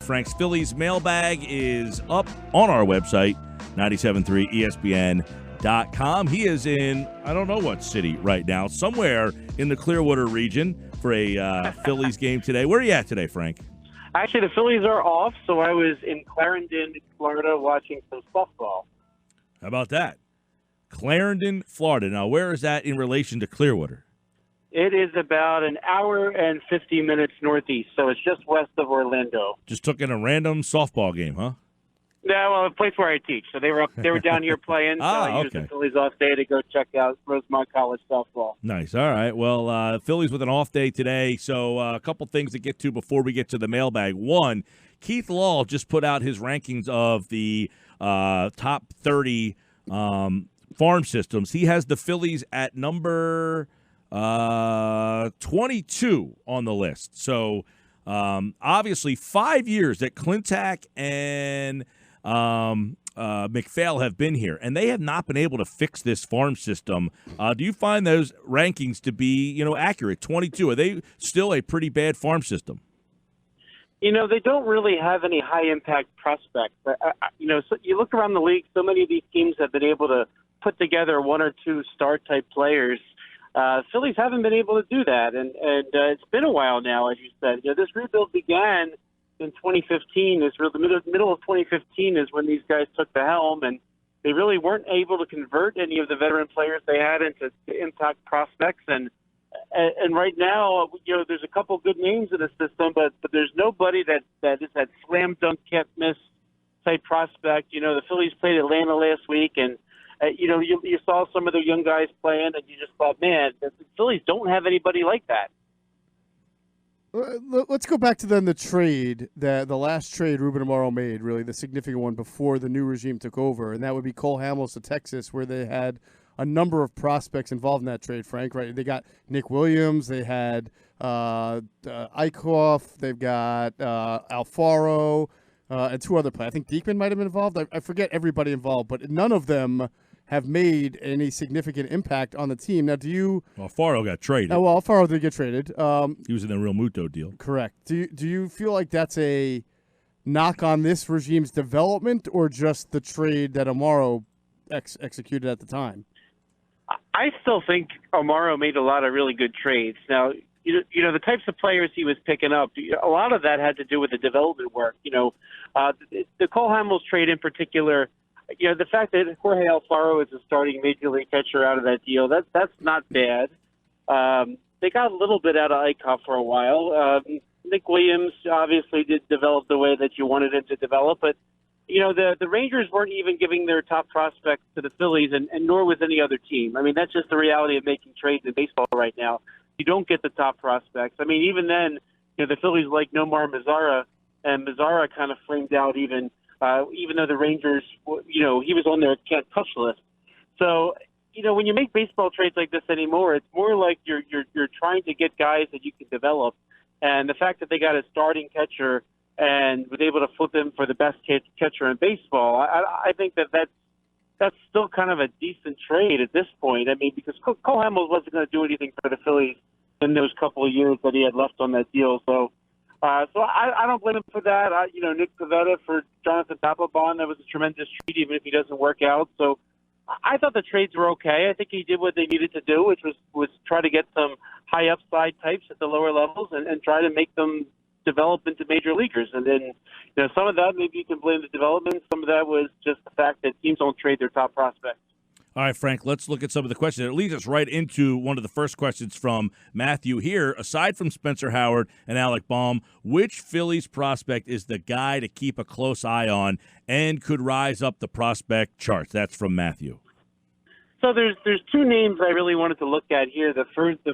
Frank's Phillies Mailbag is up on our website, 973ESPN.com. He is in, I don't know what city right now, somewhere in the Clearwater region for a Phillies game today. Where are you at today, Frank? Actually, the Phillies are off, so I was in Clarendon, Florida, watching some softball. How about that? Clarendon, Florida. Now, where is that in relation to Clearwater? It is about an hour and 50 minutes northeast, so it's just west of Orlando. Just took in a random softball game, huh? No, well, the place where I teach. So they were down here playing. So I used the Phillies off day to go check out Rosemont College softball. Nice. All right. Well, Phillies with an off day today. So a couple things to get to before we get to the mailbag. One, Keith Law just put out his rankings of the top 30 farm systems. He has the Phillies at number 22 on the list. So obviously 5 years that Clintack and McPhail have been here, and they have not been able to fix this farm system. Do you find those rankings to be, accurate? 22. Are they still a pretty bad farm system? They don't really have any high-impact prospects. So you look around the league, so many of these teams have been able to put together one or two star-type players. Phillies haven't been able to do that, and it's been a while now, as you said. This rebuild began in 2015. The middle of 2015 is when these guys took the helm, and they really weren't able to convert any of the veteran players they had into impact prospects. And right now, there's a couple good names in the system, but there's nobody that is that slam dunk can't miss type prospect. The Phillies played Atlanta last week, and you saw some of their young guys playing, and you just thought, man, the Phillies don't have anybody like that. Let's go back to then the trade, the last trade Ruben Amaro made, really the significant one before the new regime took over, and that would be Cole Hamels to Texas, where they had a number of prospects involved in that trade, Frank, right? They got Nick Williams, they had Eichhoff, they've got Alfaro, and two other players. I think Diekman might have been involved. I forget everybody involved, but none of them have made any significant impact on the team. Now, do you... Well, Alfaro got traded. Well, Alfaro did get traded. He was in the Real Muto deal. Correct. Do you feel like that's a knock on this regime's development, or just the trade that Amaro executed at the time? I still think Amaro made a lot of really good trades. Now, the types of players he was picking up, a lot of that had to do with the development work. The Cole Hamels trade in particular, the fact that Jorge Alfaro is a starting major league catcher out of that deal, that's not bad. They got a little bit out of Eichhoff for a while. Nick Williams obviously did develop the way that you wanted him to develop, but the Rangers weren't even giving their top prospects to the Phillies, and nor was any other team. I mean, that's just the reality of making trades in baseball right now. You don't get the top prospects. I mean, even then, the Phillies like Nomar Mazara, and Mazara kind of flamed out even though the Rangers, he was on their can't touch list. So, when you make baseball trades like this anymore, it's more like you're trying to get guys that you can develop. And the fact that they got a starting catcher and was able to flip him for the best catcher in baseball, I think that's still kind of a decent trade at this point. I mean, because Cole Hamels wasn't going to do anything for the Phillies in those couple of years that he had left on that deal. So I don't blame him for that. Nick Pivetta for Jonathan Papelbon, that was a tremendous trade, even if he doesn't work out. So I thought the trades were okay. I think he did what they needed to do, which was try to get some high upside types at the lower levels and try to make them develop into major leaguers. And then, some of that maybe you can blame the development. Some of that was just the fact that teams don't trade their top prospects. All right, Frank, let's look at some of the questions. It leads us right into one of the first questions from Matthew here. Aside from Spencer Howard and Alec Baum, which Phillies prospect is the guy to keep a close eye on and could rise up the prospect charts? That's from Matthew. So there's two names I really wanted to look at here. The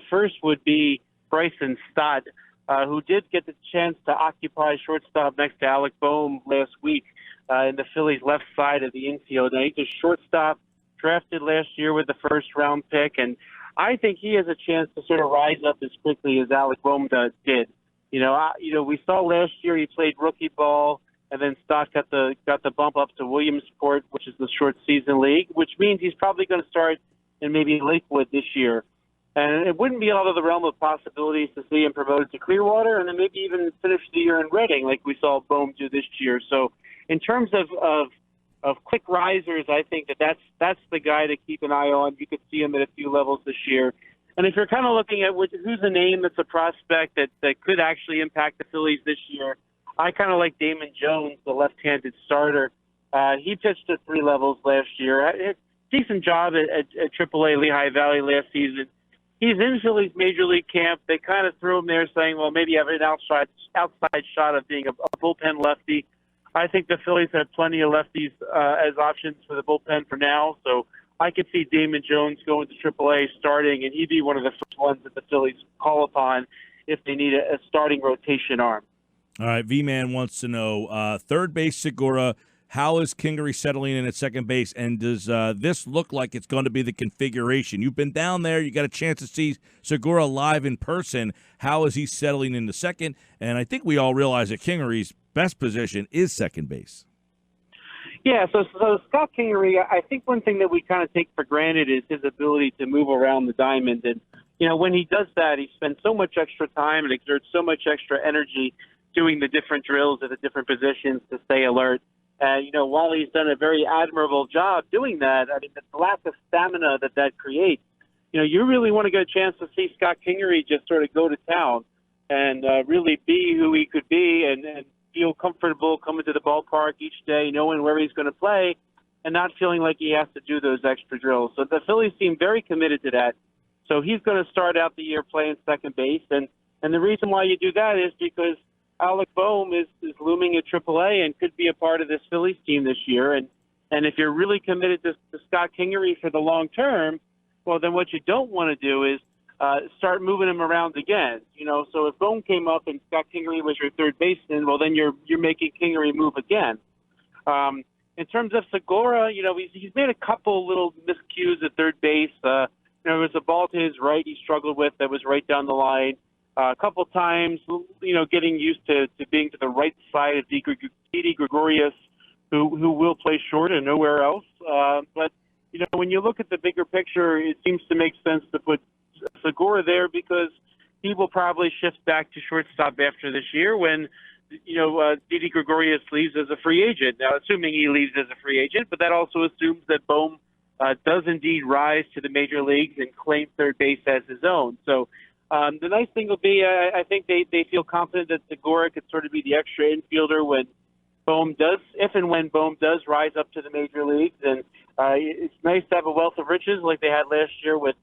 first would be Bryson Stott, who did get the chance to occupy shortstop next to Alec Boehm last week in the Phillies' left side of the infield. Now, he's a shortstop, drafted last year with the first-round pick, and I think he has a chance to sort of rise up as quickly as Alec Boehm did. We saw last year he played rookie ball, and then Stott got the bump up to Williamsport, which is the short season league, which means he's probably going to start in maybe Lakewood this year. And it wouldn't be out of the realm of possibilities to see him promoted to Clearwater and then maybe even finish the year in Reading like we saw Bohm do this year. So in terms of quick risers, I think that's the guy to keep an eye on. You could see him at a few levels this year. And if you're kind of looking at who's a name that's a prospect that could actually impact the Phillies this year, I kind of like Damon Jones, the left-handed starter. He pitched at 3 levels last year. Decent job at AAA Lehigh Valley last season. He's in Phillies major league camp. They kind of threw him there saying, well, maybe you have an outside shot of being a bullpen lefty. I think the Phillies have plenty of lefties as options for the bullpen for now. So I could see Damon Jones going to AAA starting, and he'd be one of the first ones that the Phillies call upon if they need a starting rotation arm. All right, V-Man wants to know, third base Segura, how is Kingery settling in at second base, and does this look like it's going to be the configuration? You've been down there. You got a chance to see Segura live in person. How is he settling into second? And I think we all realize that Kingery's best position is second base. Yeah, so Scott Kingery, I think one thing that we kind of take for granted is his ability to move around the diamond. And, when he does that, he spends so much extra time and exerts so much extra energy doing the different drills at the different positions to stay alert. While he's done a very admirable job doing that, I mean, the lack of stamina that creates, you really want to get a chance to see Scott Kingery just sort of go to town and really be who he could be and feel comfortable coming to the ballpark each day, knowing where he's going to play and not feeling like he has to do those extra drills. So the Phillies seem very committed to that. So he's going to start out the year playing second base. And the reason why you do that is because Alec Bohm is looming at AAA and could be a part of this Phillies team this year. And if you're really committed to Scott Kingery for the long term, well, then what you don't want to do is start moving him around again. So if Bohm came up and Scott Kingery was your third baseman, well, then you're making Kingery move again. In terms of Segura, he's made a couple little miscues at third base. There was a ball to his right he struggled with that was right down the line. A couple times, getting used to being to the right side of Didi Gregorius, who will play short and nowhere else. But when you look at the bigger picture, it seems to make sense to put Segura there because he will probably shift back to shortstop after this year when, Didi Gregorius leaves as a free agent. Now, assuming he leaves as a free agent, but that also assumes that Bohm does indeed rise to the major leagues and claim third base as his own. So the nice thing will be, I think they feel confident that Segura could sort of be the extra infielder when Bohm does, if and when Bohm does rise up to the major leagues. And it's nice to have a wealth of riches like they had last year with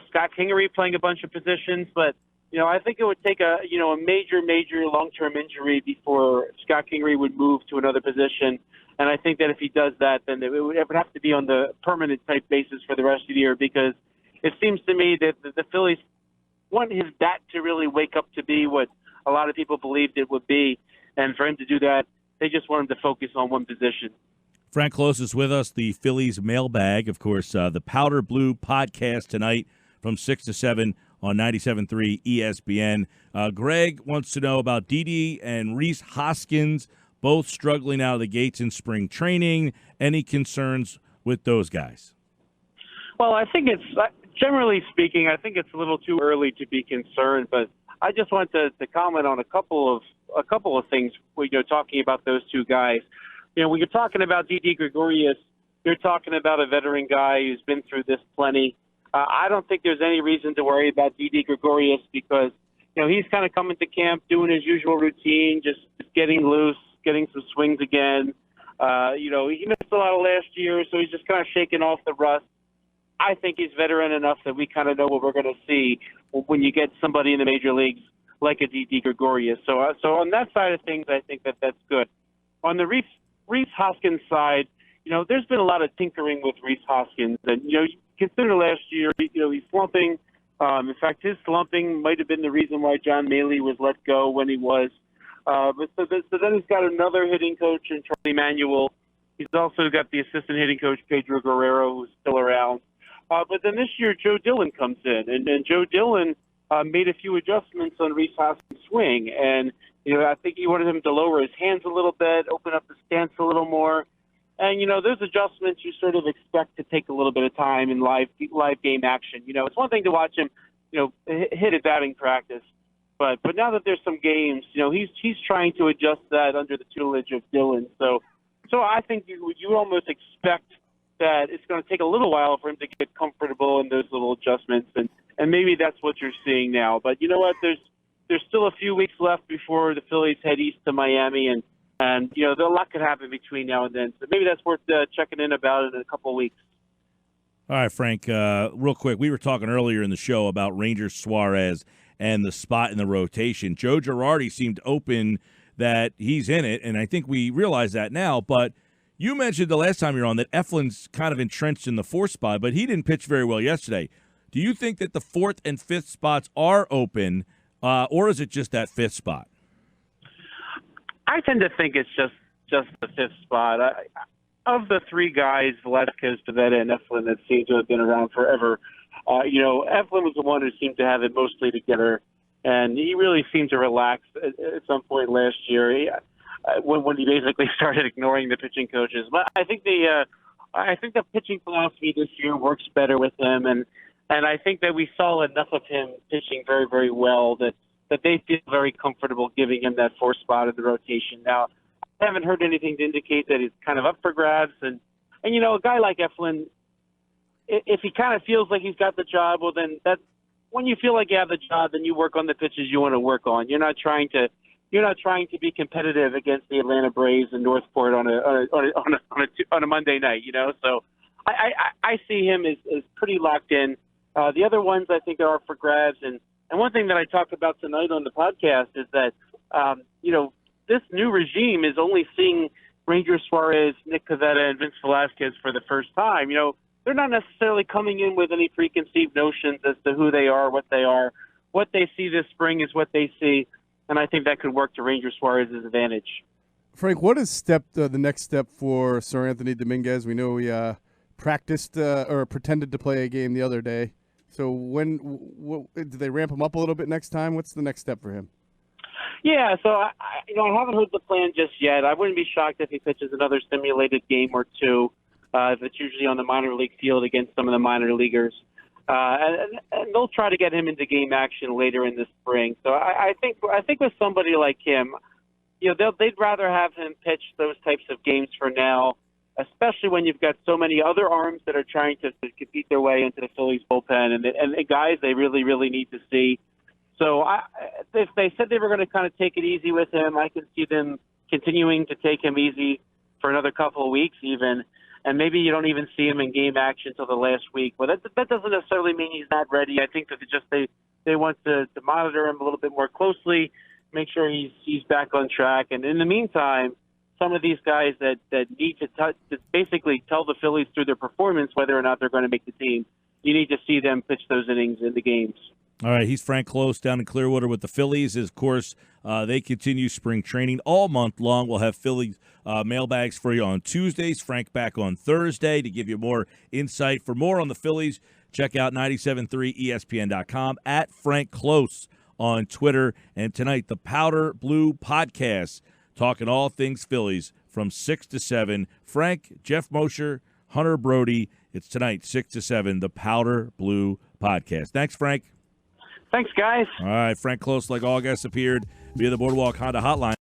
Scott Kingery playing a bunch of positions. But, I think it would take a major long-term injury before Scott Kingery would move to another position. And I think that if he does that, then it would have to be on the permanent type basis for the rest of the year because it seems to me that the Phillies want his bat to really wake up to be what a lot of people believed it would be. And for him to do that, they just want him to focus on one position. Frank Klose is with us, the Phillies Mailbag. Of course, the Powder Blue podcast tonight from 6 to 7 on 97.3 ESPN. Greg wants to know about Didi and Rhys Hoskins, both struggling out of the gates in spring training. Any concerns with those guys? Well, I think generally speaking, I think it's a little too early to be concerned, but I just want to comment on a couple of things when you're talking about those two guys. When you're talking about Didi Gregorius, you're talking about a veteran guy who's been through this plenty. I don't think there's any reason to worry about Didi Gregorius because, he's kind of coming to camp, doing his usual routine, just getting loose, getting some swings again. He missed a lot of last year, so he's just kind of shaking off the rust. I think he's veteran enough that we kind of know what we're going to see when you get somebody in the major leagues like a Didi Gregorius. So on that side of things, I think that's good. On the Rhys Hoskins side, there's been a lot of tinkering with Rhys Hoskins. And, consider last year, he's slumping. In fact, his slumping might have been the reason why John Maley was let go when he was. But then he's got another hitting coach in Charlie Manuel. He's also got the assistant hitting coach, Pedro Guerrero, who's still around. But then this year, Joe Dillon comes in, and Joe Dillon made a few adjustments on Rhys Hoskins' swing. And, I think he wanted him to lower his hands a little bit, open up the stance a little more. And, those adjustments you sort of expect to take a little bit of time in live game action. It's one thing to watch him, hit at batting practice. But now that there's some games, he's trying to adjust that under the tutelage of Dylan. So I think you almost expect that it's going to take a little while for him to get comfortable in those little adjustments. And maybe that's what you're seeing now. But you know what? There's still a few weeks left before the Phillies head east to Miami, and a lot could happen between now and then. So maybe that's worth checking in about in a couple of weeks. All right, Frank, real quick, we were talking earlier in the show about Ranger Suarez and the spot in the rotation. Joe Girardi seemed open that he's in it, and I think we realize that now. But you mentioned the last time you were on that Eflin's kind of entrenched in the fourth spot, but he didn't pitch very well yesterday. Do you think that the fourth and fifth spots are open, or is it just that fifth spot? I tend to think it's just the fifth spot. Of the three guys, Velasquez, Pivetta, and Eflin, that seem to have been around forever, Eflin was the one who seemed to have it mostly together, and he really seemed to relax at some point last year when he basically started ignoring the pitching coaches. But I think the pitching philosophy this year works better with him, and I think that we saw enough of him pitching very, very well that they feel very comfortable giving him that fourth spot in the rotation. Now, I haven't heard anything to indicate that it's kind of up for grabs. And a guy like Eflin, if he kind of feels like he's got the job, well, then when you feel like you have the job, then you work on the pitches you want to work on. You're not trying to be competitive against the Atlanta Braves and Northport on a Monday night. So I see him as pretty locked in. The other ones I think are up for grabs, and one thing that I talked about tonight on the podcast is that this new regime is only seeing Ranger Suarez, Nick Pivetta, and Vince Velasquez for the first time. They're not necessarily coming in with any preconceived notions as to who they are, what they are. What they see this spring is what they see, and I think that could work to Ranger Suarez's advantage. Frank, what is the next step for Sir Anthony Dominguez? We know he practiced or pretended to play a game the other day. So do they ramp him up a little bit next time? What's the next step for him? Yeah, so I haven't heard the plan just yet. I wouldn't be shocked if he pitches another simulated game or two. That's usually on the minor league field against some of the minor leaguers, and they'll try to get him into game action later in the spring. So I think with somebody like him, they'd rather have him pitch those types of games for now, especially when you've got so many other arms that are trying to compete their way into the Phillies bullpen and the guys they really, really need to see. So if they said they were going to kind of take it easy with him, I can see them continuing to take him easy for another couple of weeks even. And maybe you don't even see him in game action until the last week. But that doesn't necessarily mean he's not ready. I think that they want to monitor him a little bit more closely, make sure he's back on track. And in the meantime, some of these guys that need to basically tell the Phillies through their performance whether or not they're going to make the team, you need to see them pitch those innings in the games. All right, he's Frank Klose down in Clearwater with the Phillies. Of course, they continue spring training all month long. We'll have Phillies mailbags for you on Tuesdays. Frank back on Thursday to give you more insight. For more on the Phillies, check out 973ESPN.com, at Frank Klose on Twitter. And tonight, the Powder Blue Podcast, talking all things Phillies from 6 to 7. Frank, Jeff Mosher, Hunter Brody. It's tonight, 6 to 7, the Powder Blue Podcast. Thanks, Frank. Thanks, guys. All right, Frank Klose, like all guests, appeared via the Boardwalk Honda Hotline.